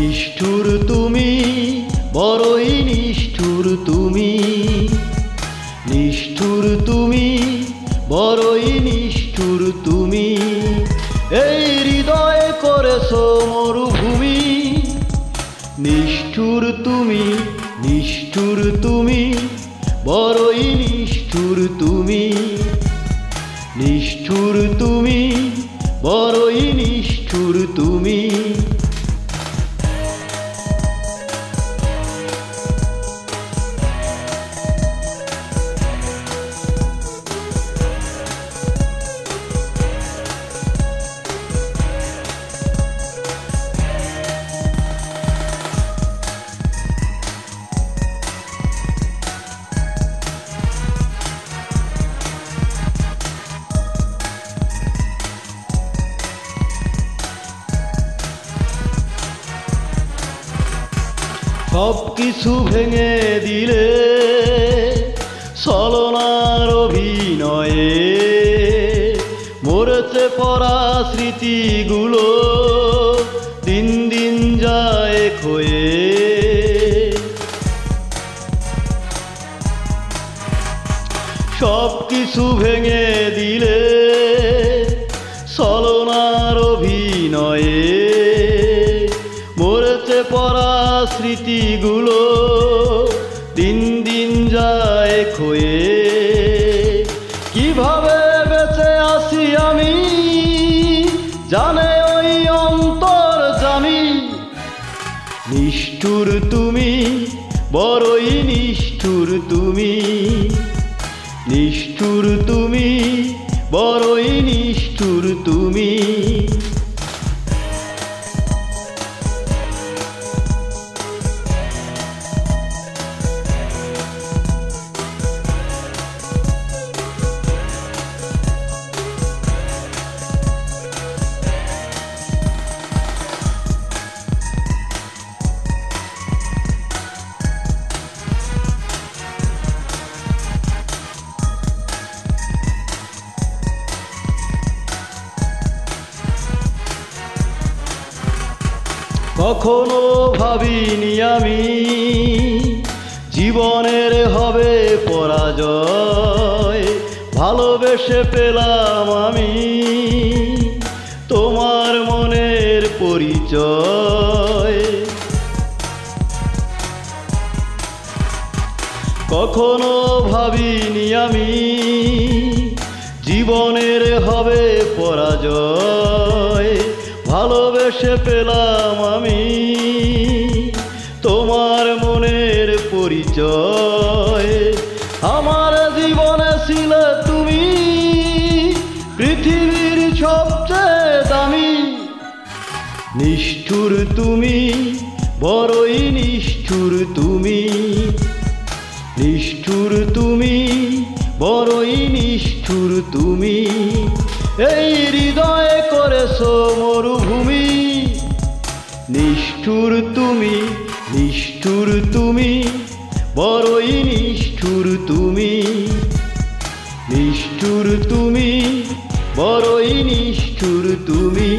নিষ্ঠুর তুমি, বড়ই নিষ্ঠুর তুমি, নিষ্ঠুর তুমি, বড়ই নিষ্ঠুর তুমি। এই হৃদয়ে করেছো মরুভূমি। নিষ্ঠুর তুমি, নিষ্ঠুর তুমি, বড়ই নিষ্ঠুর তুমি, নিষ্ঠুর তুমি, বড়ই নিষ্ঠুর তুমি। সব কিছু ভেঙে দিলে ছলনার অভিনয়ে, মরেছে পড়া স্মৃতিগুলো দিন দিন যায় ক্ষয়ে। সব কিছু ভেঙে দিলে ছলনার অভিনয়ে, মরেছে পড়া স্মৃতিগুলো দিন দিন যায় ক্ষয়ে। কিভাবে বেঁচে আছি আমি জানে ওই অন্তর্যামী। নিষ্ঠুর তুমি, বড়ই নিষ্ঠুর তুমি, নিষ্ঠুর তুমি, বড়ই নিষ্ঠুর তুমি। কখনো ভাবিনি আমি জীবনের হবে পরাজয়, ভালোবেসে পেলাম আমি তোমার মনের পরিচয়। কখনো ভাবিনি আমি জীবনের হবে পরাজয়, ভালোবেসে পেলাম আমি তোমার মনের পরিচয়। আমার জীবনে ছিলে তুমি পৃথিবীর সবচেয়ে দামি। নিষ্ঠুর তুমি, বড়ই নিষ্ঠুর তুমি, নিষ্ঠুর তুমি, বড়ই নিষ্ঠুর তুমি। এই হৃদয়ে করেছো মরুভূমি। নিষ্ঠুর তুমি, নিষ্ঠুর তুমি, বড়ই নিষ্ঠুর তুমি, নিষ্ঠুর তুমি, বড়ই নিষ্ঠুর তুমি।